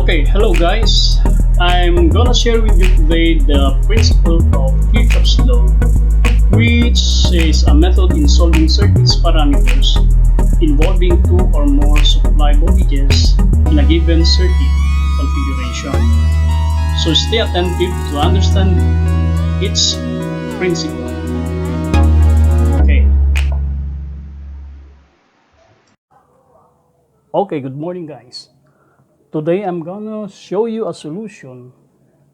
Okay, hello guys. I'm gonna share with you today the principle of Kirchhoff's law, which is a method in solving circuits parameters involving two or more supply voltages in a given circuit configuration. So stay attentive to understand its principle. Okay, good morning guys. Today I'm gonna show you a solution.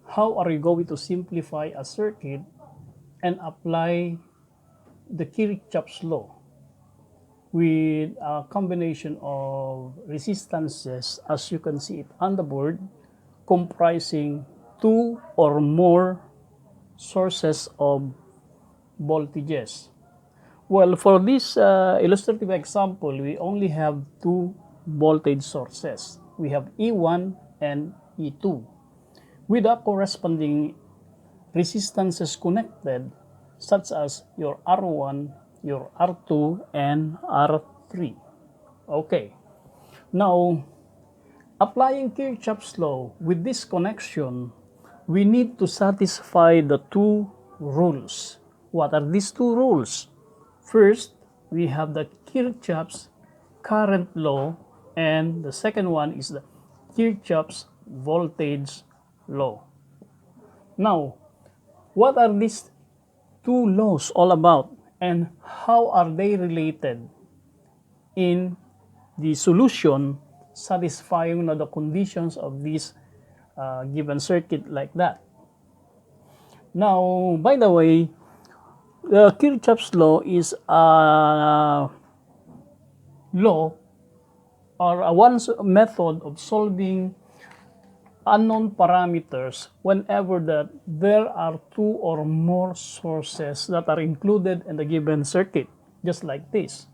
How are you going to simplify a circuit and apply the Kirchhoff's law with a combination of resistances, as you can see it on the board, comprising two or more sources of voltages. Well, for this illustrative example, we only have two voltage sources. We have E1 and E2 with the corresponding resistances connected, such as your R1, your R2, and R3. Okay, now applying Kirchhoff's law with this connection, we need to satisfy the two rules. What are these two rules? First, we have the Kirchhoff's current law, and the second one is the Kirchhoff's voltage law. Now, what are these two laws all about, and how are they related in the solution satisfying the conditions of this given circuit like that? Now, by the way, the Kirchhoff's law is a law or one method of solving unknown parameters whenever that there are two or more sources that are included in the given circuit, just like this.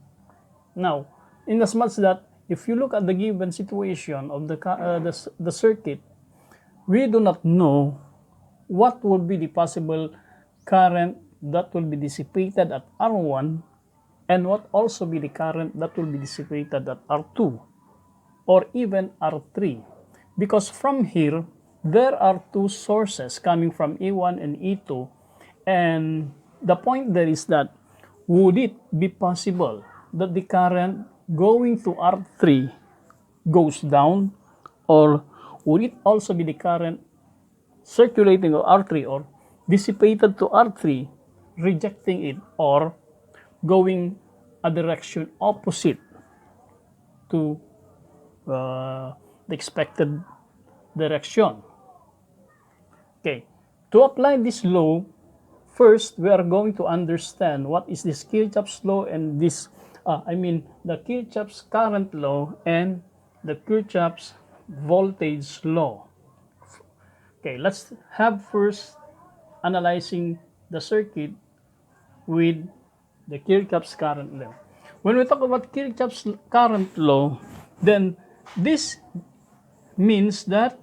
Now, in as much that if you look at the given situation of the circuit, we do not know what will be the possible current that will be dissipated at R1 and what also be the current that will be dissipated at R2 or even R3, because from here there are two sources coming from E1 and E2, and the point there is that would it be possible that the current going to R3 goes down, or would it also be the current circulating to R3 or dissipated to R3, rejecting it or going a direction opposite to the expected direction? Okay, to apply this law, first we are going to understand what is this Kirchhoff's law and this, the Kirchhoff's current law and the Kirchhoff's voltage law. Okay, let's have first analyzing the circuit with the Kirchhoff's current law. When we talk about Kirchhoff's current law, then this means that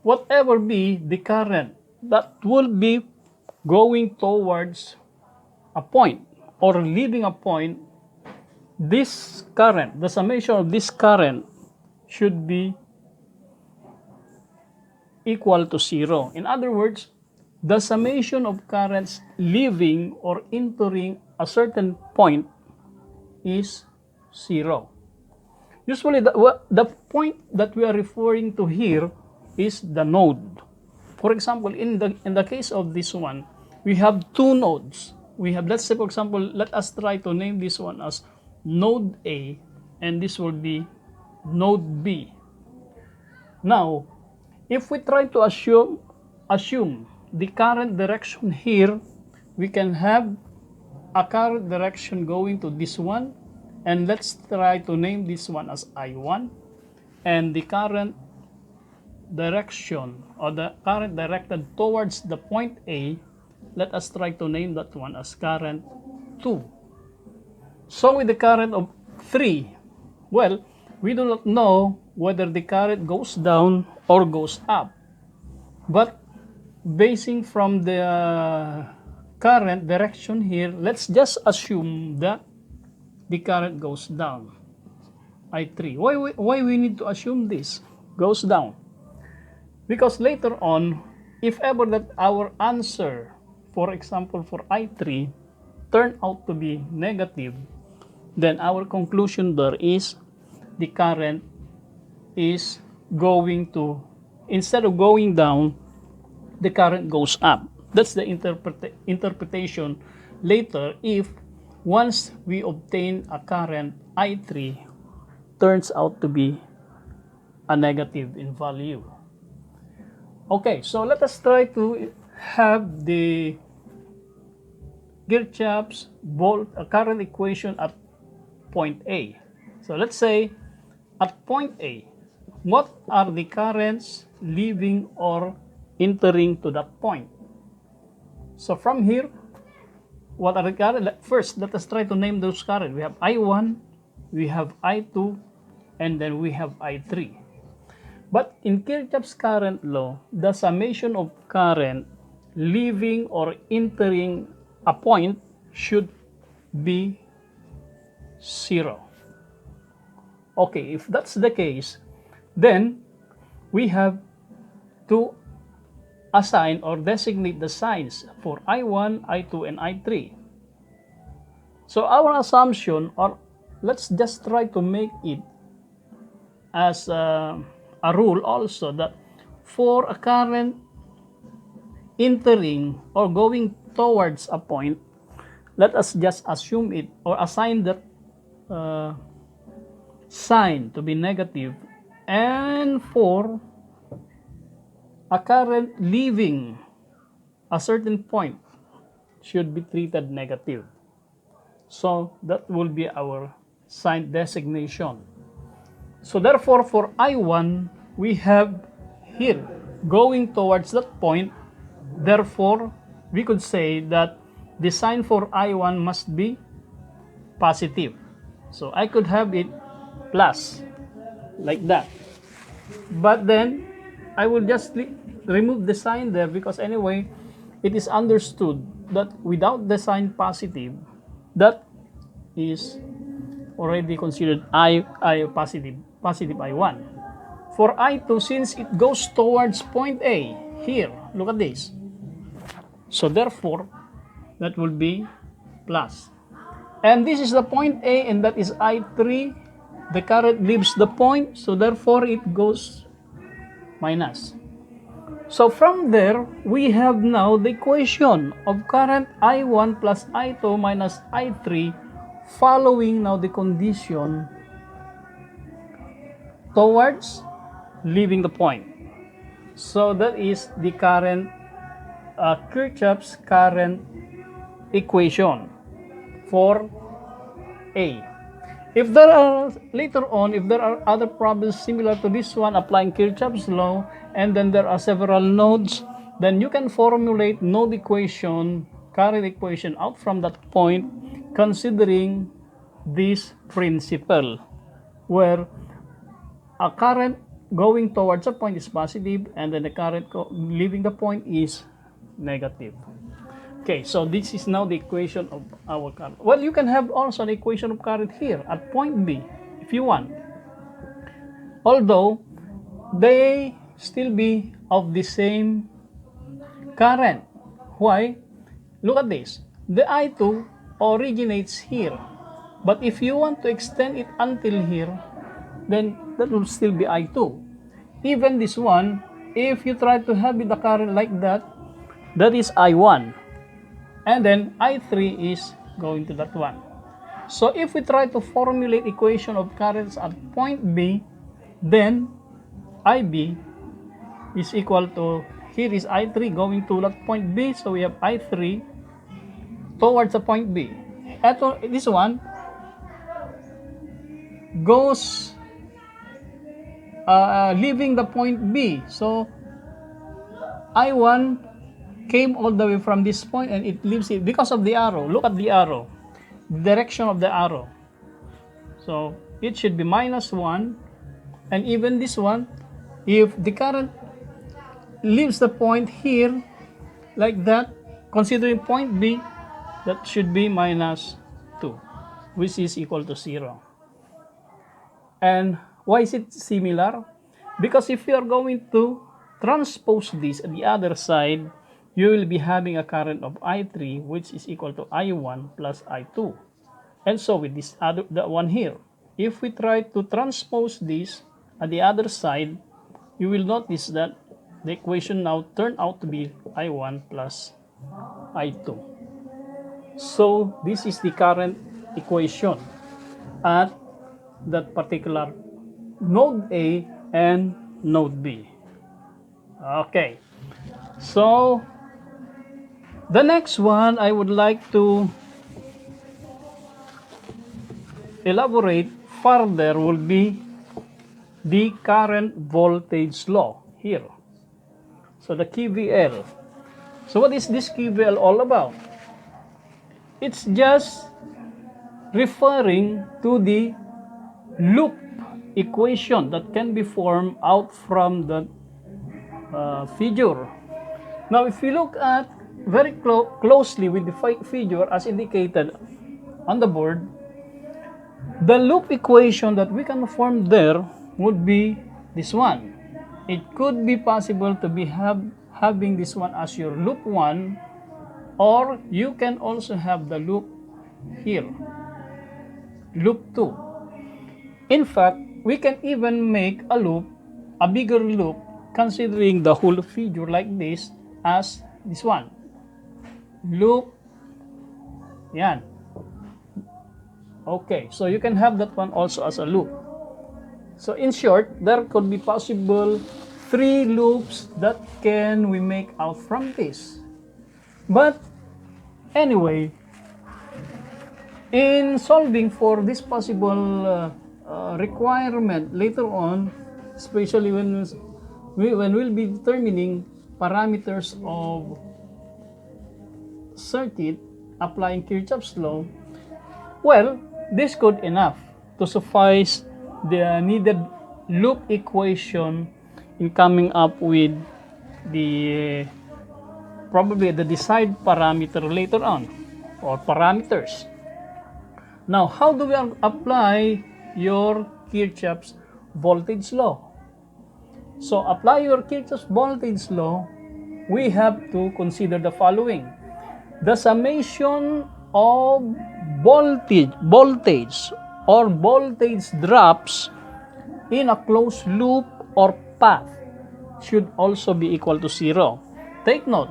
whatever be the current that will be going towards a point or leaving a point, this current, the summation of this current should be equal to zero. In other words, the summation of currents leaving or entering a certain point is zero. Usually, the point that we are referring to here is the node. For example, in the case of this one, we have two nodes. We have, let's say, for example, let us try to name this one as node A, and this will be node B. Now, if we try to assume the current direction here, we can have a current direction going to this one, and let's try to name this one as I1, and the current direction or the current directed towards the point A, let us try to name that one as current 2. So with the current of 3, well, we do not know whether the current goes down or goes up, but basing from the current direction here, let's just assume that the current goes down, I3. Why we need to assume this? goes down. Because later on, if ever that our answer, for example, for I3, turn out to be negative, then our conclusion there is the current is going to, instead of going down, the current goes up. That's the interpretation later if once we obtain a current I3 turns out to be a negative in value. Okay, so let us try to have the Kirchhoff's current equation at point A. So let's say at point A, what are the currents leaving or entering to that point? So from here, what are the currents? First, let us try to name those currents. We have I1, we have I2, and then we have I3. But in Kirchhoff's current law, the summation of current leaving or entering a point should be 0. Okay, if that's the case, then we have to assign or designate the signs for I1, I2, and I3. So our assumption, or let's just try to make it as a rule also, that for a current entering or going towards a point, let us just assume it or assign that sign to be negative, and for a current leaving a certain point should be treated negative. So that will be our sign designation. So therefore for I1 we have here going towards that point, therefore we could say that the sign for I1 must be positive. So I could have it plus like that, but then I will just remove the sign there, because anyway it is understood that without the sign positive, that is already considered positive I1. For I2, since it goes towards point A, here look at this, so therefore that will be plus. And this is the point A, and that is I3. The current leaves the point, so therefore it goes minus. So from there, we have now the equation of current I1 plus I2 minus I3, following now the condition towards leaving the point. So that is the current Kirchhoff's current equation for A. If there are later on, if there are other problems similar to this one applying Kirchhoff's law, and then there are several nodes, then you can formulate node equation, current equation out from that point, considering this principle where a current going towards a point is positive, and then the current leaving the point is negative. Okay, so this is now the equation of our current. Well, you can have also the equation of current here at point B if you want, although they still be of the same current. Why? Look at this. The I2 originates here, but if you want to extend it until here, then that will still be I2. Even this one, if you try to have it the current like that, that is I1. And then I3 is going to that one. So if we try to formulate equation of currents at point B, then IB is equal to, here is I3 going to that point B, so we have I3 towards the point B. This one goes leaving the point B, so I1 came all the way from this point and it leaves it because of the arrow. Look at the arrow, the direction of the arrow. So it should be -1, and even this one, if the current leaves the point here like that, considering point B, that should be -2, which is equal to 0. And why is it similar? Because if you are going to transpose this at the other side, you will be having a current of I3, which is equal to I1 plus I2. And so with this other the one here, if we try to transpose this at the other side, you will notice that the equation now turned out to be I1 plus I2. So this is the current equation at that particular node A and node B. Okay, so the next one I would like to elaborate further will be the current voltage law here. So the KVL. So what is this KVL all about? It's just referring to the loop equation that can be formed out from the figure. Now, if you look at very closely with the figure as indicated on the board, the loop equation that we can form there would be this one. It could be possible to be having this one as your loop 1, or you can also have the loop here, loop 2. In fact, we can even make a loop, a bigger loop, considering the whole figure like this as this one. Loop, yan. Okay, so you can have that one also as a loop. So in short, there could be possible 3 loops that can we make out from this. But anyway, in solving for this possible requirement later on, especially when we'll be determining parameters of circuit applying Kirchhoff's law, well, this could enough to suffice the needed loop equation in coming up with the probably the desired parameter later on, or parameters. Now, how do we apply your Kirchhoff's voltage law? So, apply your Kirchhoff's voltage law, we have to consider the following. The summation of voltage or voltage drops in a closed loop or path should also be equal to 0. Take note,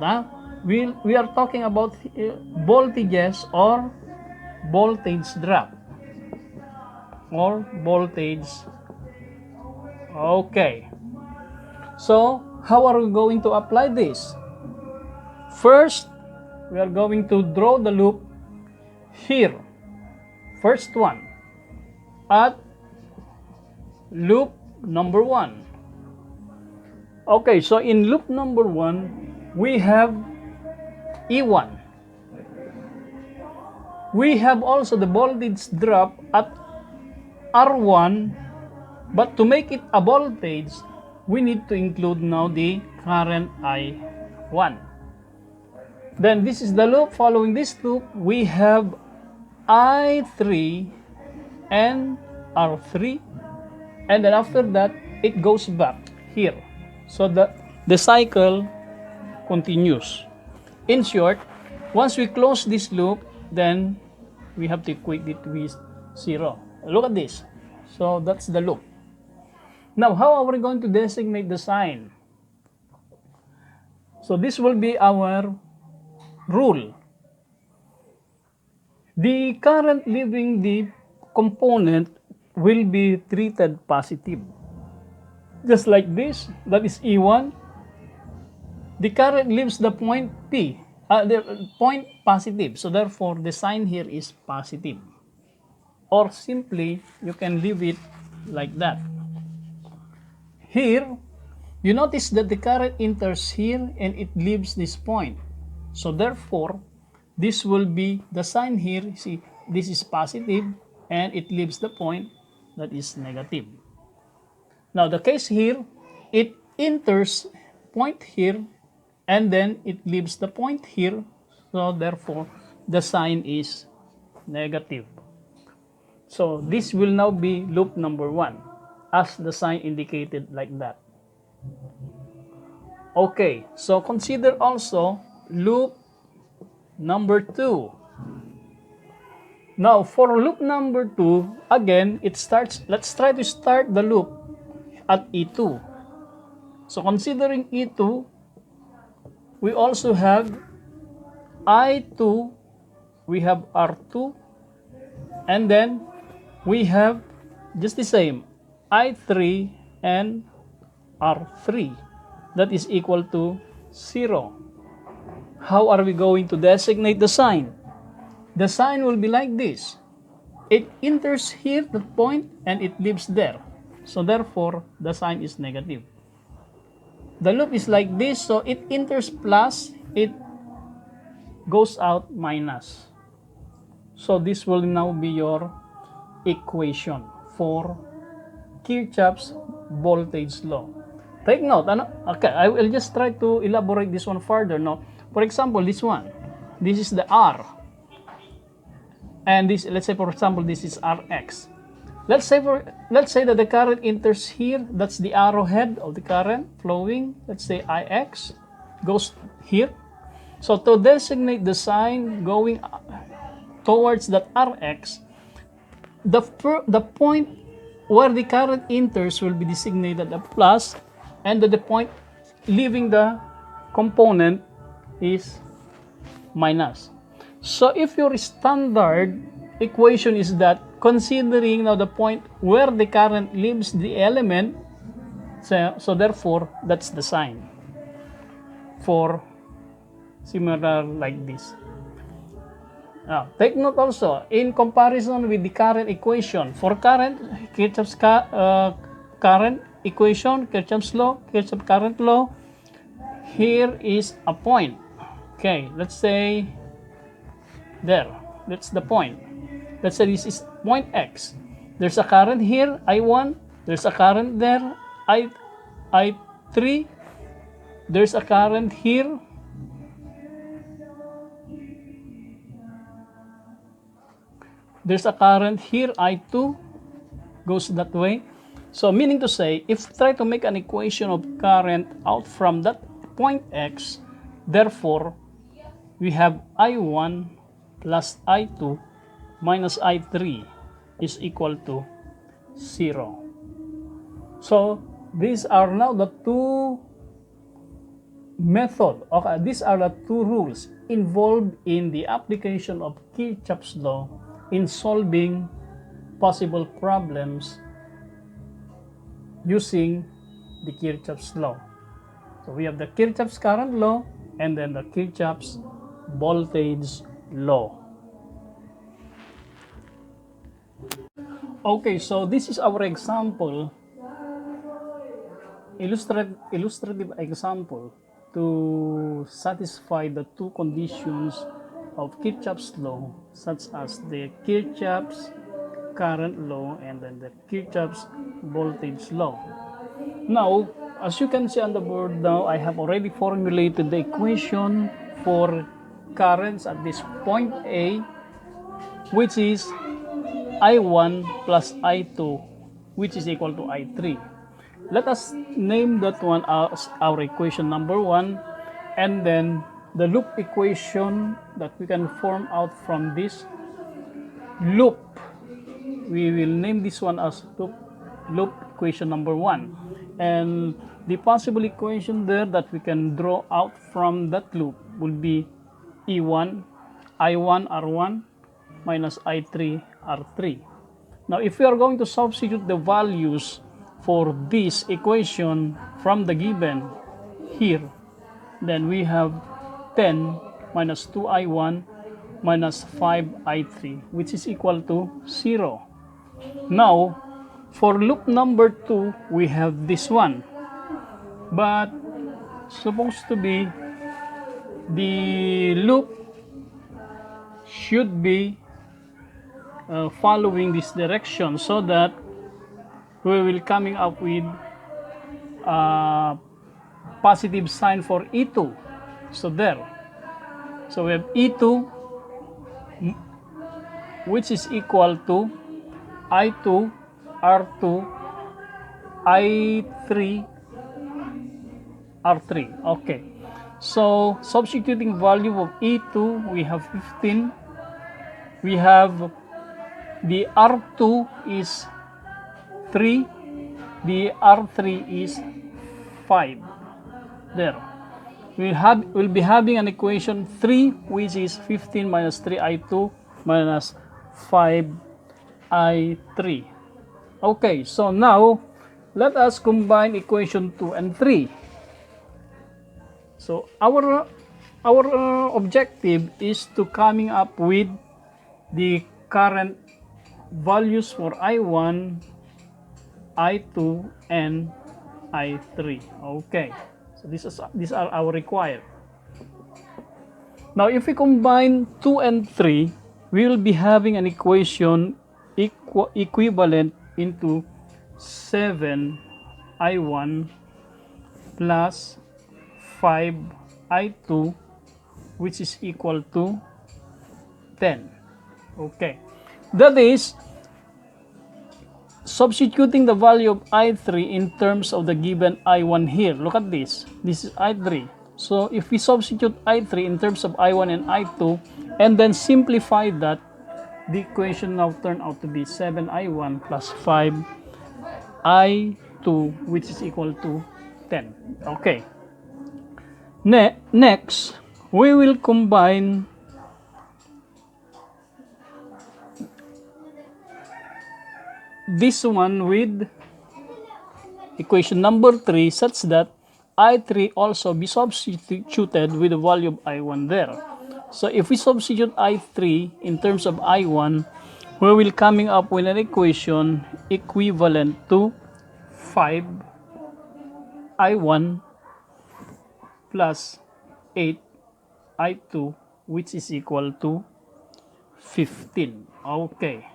we are talking about voltages or voltage drop or voltage. Okay, so how are we going to apply this? First, we are going to draw the loop here. First one at loop number 1. Okay, so in loop number 1, we have E1. We have also the voltage drop at R1, but to make it a voltage, we need to include now the current I1. Then this is the loop. Following this loop, we have I3 and R3, and then after that, it goes back here. So the cycle continues. In short, once we close this loop, then we have to equate it with 0. Look at this. So that's the loop. Now, how are we going to designate the sign? So this will be our rule. The current leaving the component will be treated positive. Just like this, that is E1. The current leaves the point P, the point positive. So therefore, the sign here is positive. Or simply, you can leave it like that. Here, you notice that the current enters here and it leaves this point. So therefore, this will be the sign here. See, this is positive and it leaves the point that is negative. Now the case here, it enters point here and then it leaves the point here. So therefore, the sign is negative. So this will now be loop number 1. as the sign indicated like that. Okay, so consider also loop number 2. Now, for loop number 2, again, let's try to start the loop at E2. So considering E2, we also have I2, we have R2, and then we have just the same, I3 and R3. That is equal to 0. How are we going to designate the sign? The sign will be like this. It enters here, the point, and it leaves there. So therefore, the sign is negative. The loop is like this, so it enters plus, it goes out minus. So this will now be your equation for Kirchhoff's voltage law. Take note, okay, I will just try to elaborate this one further. Now, for example, this one, this is the R, and this, let's say for example, this is Rx. Let's say that the current enters here. That's the arrowhead of the current flowing. Let's say Ix goes here. So to designate the sign going towards that Rx, the point where the current enters will be designated a plus, and the point leaving the component is minus. So if your standard equation is that, considering now the point where the current leaves the element, so therefore that's the sign for similar like this. Now, take note also, in comparison with the current equation, for current, Kirchhoff's current equation, Kirchhoff's law, Kirchhoff's current law, here is a point. Okay, let's say there, that's the point. Let's say this is point X. There's a current here, I1, there's a current there, I3, there's a current here, there's a current here, I2, goes that way. So meaning to say, if we try to make an equation of current out from that point X, therefore, we have I1 plus I2 minus I3 is equal to 0. So these are now the two methods, these are the two rules involved in the application of Kirchhoff's law in solving possible problems using the Kirchhoff's law. So we have the Kirchhoff's current law and then the Kirchhoff's voltage law. Okay, so this is our example, illustrative example to satisfy the two conditions of Kirchhoff's law, such as the Kirchhoff's current law and then the Kirchhoff's voltage law. Now, as you can see on the board now, I have already formulated the equation for currents at this point A, which is I1 plus I2, which is equal to I3. Let us name that one as our equation number 1, and then the loop equation that we can form out from this loop, we will name this one as loop equation number 1. And the possible equation there that we can draw out from that loop will be I1 R1 minus I3 R3. Now, if we are going to substitute the values for this equation from the given here, then we have 10 minus 2I1 minus 5I3, which is equal to 0. Now, for loop number 2, we have this one, but supposed to be the loop should be following this direction, so that we will coming up with a positive sign for E2. So there. So we have E2, which is equal to I2 R2 I3 R3. Okay. So substituting value of E2, we have 15. We have the R2 is 3. The R3 is 5. There. We'll be having an equation 3, which is 15 minus 3I2 minus 5I3. Okay, so now let us combine equation 2 and 3. So our objective is to coming up with the current values for I1, I2, and I3. Okay, so these are our required. Now if we combine 2 and 3, we will be having an equation equivalent into 7 I1 plus 5 I2, which is equal to 10. Okay, that is substituting the value of I3 in terms of the given I1 here. Look at this. This is I3. So if we substitute I3 in terms of I1 and I2 and then simplify that, the equation now turn out to be 7I1 plus 5I2, which is equal to 10. Okay. Next, we will combine this one with equation number 3 such that I3 also be substituted with the value of I1 there. So if we substitute I3 in terms of I1, we will coming up with an equation equivalent to 5 I1 plus 8 I2, which is equal to 15. Okay.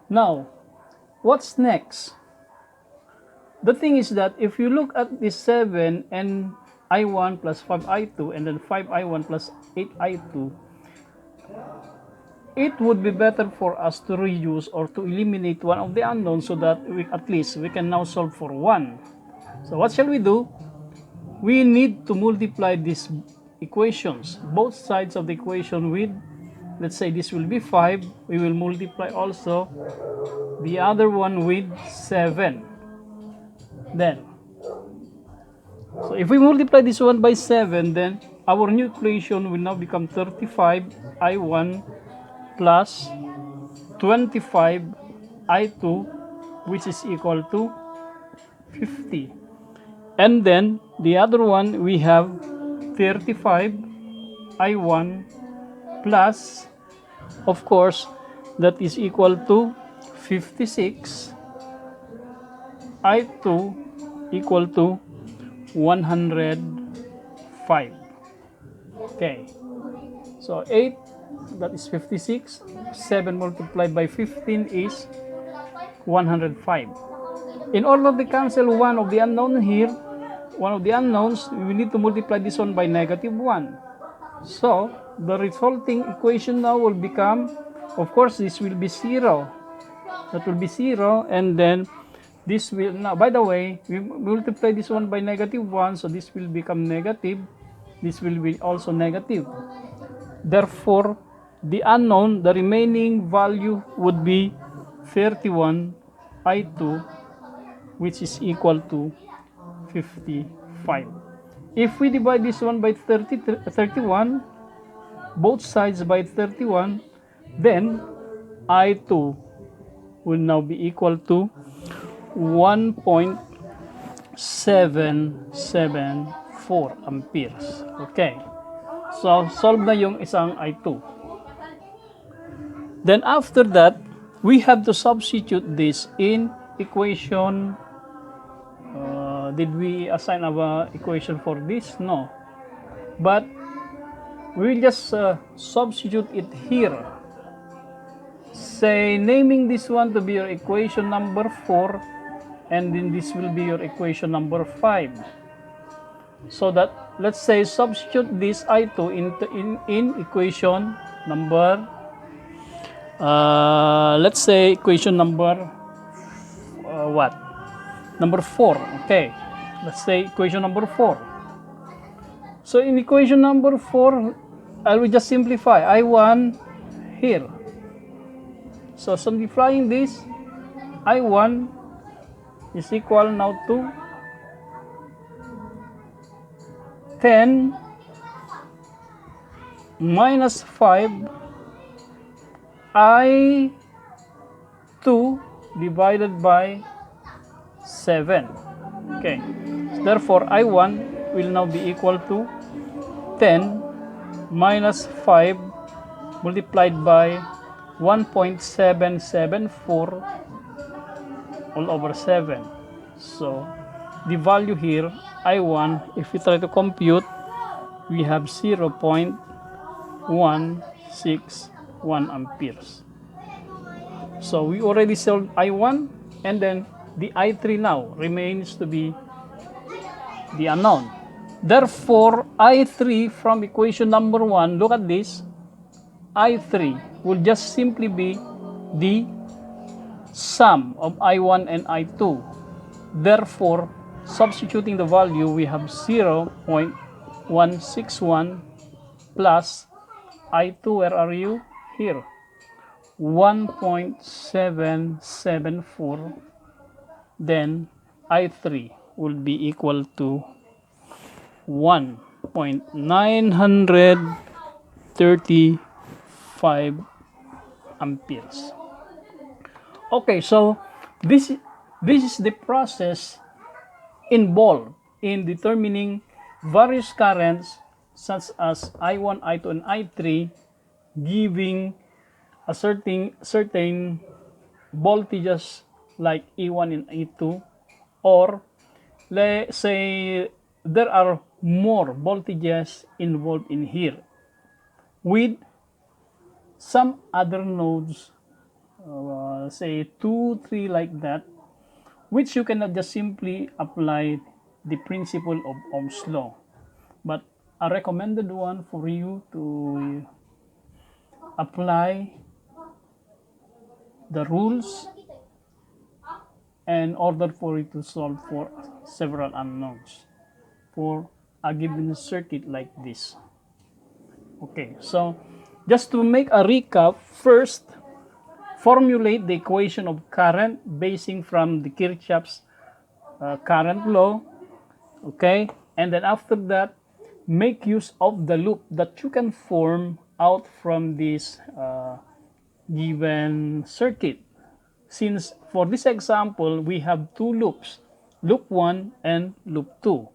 Now, what's next? The thing is that if you look at this 7 and I1 plus 5I2 and then 5I1 plus 8I2, it would be better for us to reuse or to eliminate one of the unknowns so that at least we can now solve for one. So what shall we do? We need to multiply these equations, both sides of the equation with, let's say this will be 5, we will multiply also the other one with 7. Then, so if we multiply this one by 7, then our new equation will now become 35 I1 plus 25 I2, which is equal to 50. And then the other one we have 35 I1 plus, of course, that is equal to 56 I2 equal to 105. Okay, so 8, that is 56, 7 multiplied by 15 is 105. In order to cancel one of the unknown here, one of the unknowns, we need to multiply this one by -1. So the resulting equation now will become, of course, this will be 0. That will be 0, and then this will, now by the way, we multiply this one by -1, so this will become negative. This will be also negative. Therefore, the unknown, the remaining value would be 31 I2, which is equal to 55. If we divide this one by 31, both sides by 31, then I2 will now be equal to 1.774 amperes. Okay. So, solve na yung isang I2. Then after that, we have to substitute this in equation. Did we assign our equation for this? No. But we just substitute it here. Say, naming this one to be your equation number 4, and then this will be your equation number 5. So that, let's say, substitute this I2 in equation number, let's say equation number what? number 4. Okay, let's say equation number 4. So in equation number 4, I will just simplify I1 here. So simplifying this, I1 is equal now to 10 minus 5 I2 divided by 7. Okay, so therefore I1 will now be equal to 10 minus 5 multiplied by 1.774 all over 7. So the value here, I1, if we try to compute, we have 0.161 amperes. So we already solved I1, and then the I3 now remains to be the unknown. Therefore, I3 from equation number 1, look at this, I3 will just simply be the sum of I1 and I2. Therefore, substituting the value, we have 0.161 plus I2, where are you? Here. 1.774. Then I3 will be equal to 1.935 amperes. Okay, so this is the process involved in determining various currents such as I1, I2, and I3, giving a certain voltages like E1 and E2, or let's say there are more voltages involved in here with some other nodes, say 2, 3 like that, which you cannot just simply apply the principle of Ohm's law, but a recommended one for you to apply the rules in order for you to solve for several unknowns for a given circuit like this. Okay, so just to make a recap, first formulate the equation of current basing from the Kirchhoff's current law. Okay, and then after that, make use of the loop that you can form out from this given circuit. Since for this example, we have two loops, loop 1 and loop 2.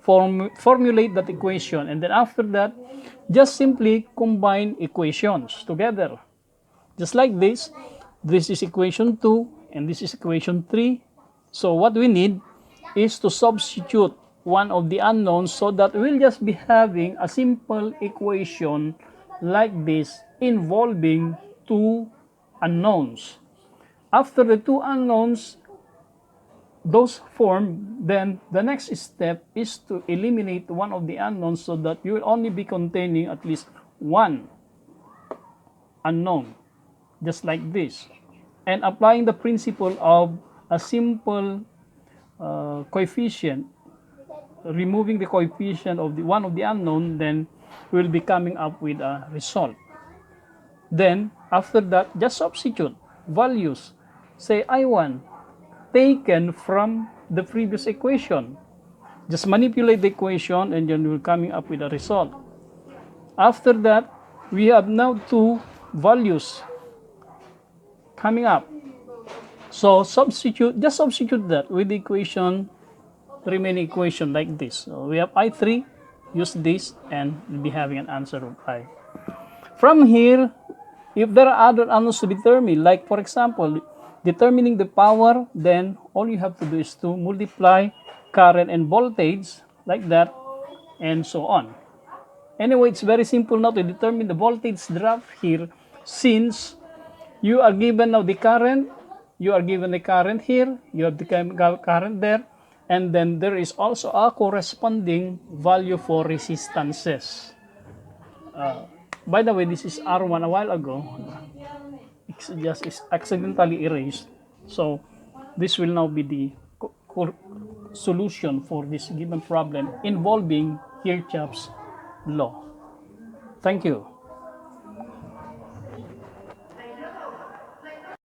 Formulate that equation, and then after that, just simply combine equations together. Just like this is equation 2, and this is equation 3. So what we need is to substitute one of the unknowns so that we'll just be having a simple equation like this involving two unknowns. After the two unknowns, those form, then the next step is to eliminate one of the unknowns so that you will only be containing at least one unknown, just like this. And applying the principle of a simple coefficient, removing the coefficient of the one of the unknown, then we'll be coming up with a result. Then after that, just substitute values. Say I1 taken from the previous equation. Just manipulate the equation, and then we're coming up with a result. After that, we have now two values coming up. So just substitute that with the equation, the remaining equation like this. So we have I3, use this, and we'll be having an answer of I. From here, if there are other unknowns to determine, like for example, determining the power, then all you have to do is to multiply current and voltage like that, and so on. Anyway, it's very simple now to determine the voltage drop here, since you are given now the current, you are given the current here, you have the current there, and then there is also a corresponding value for resistances. By the way, this is R1 a while ago. It's just accidentally erased. So this will now be the solution for this given problem involving Kirchhoff's law. Thank you.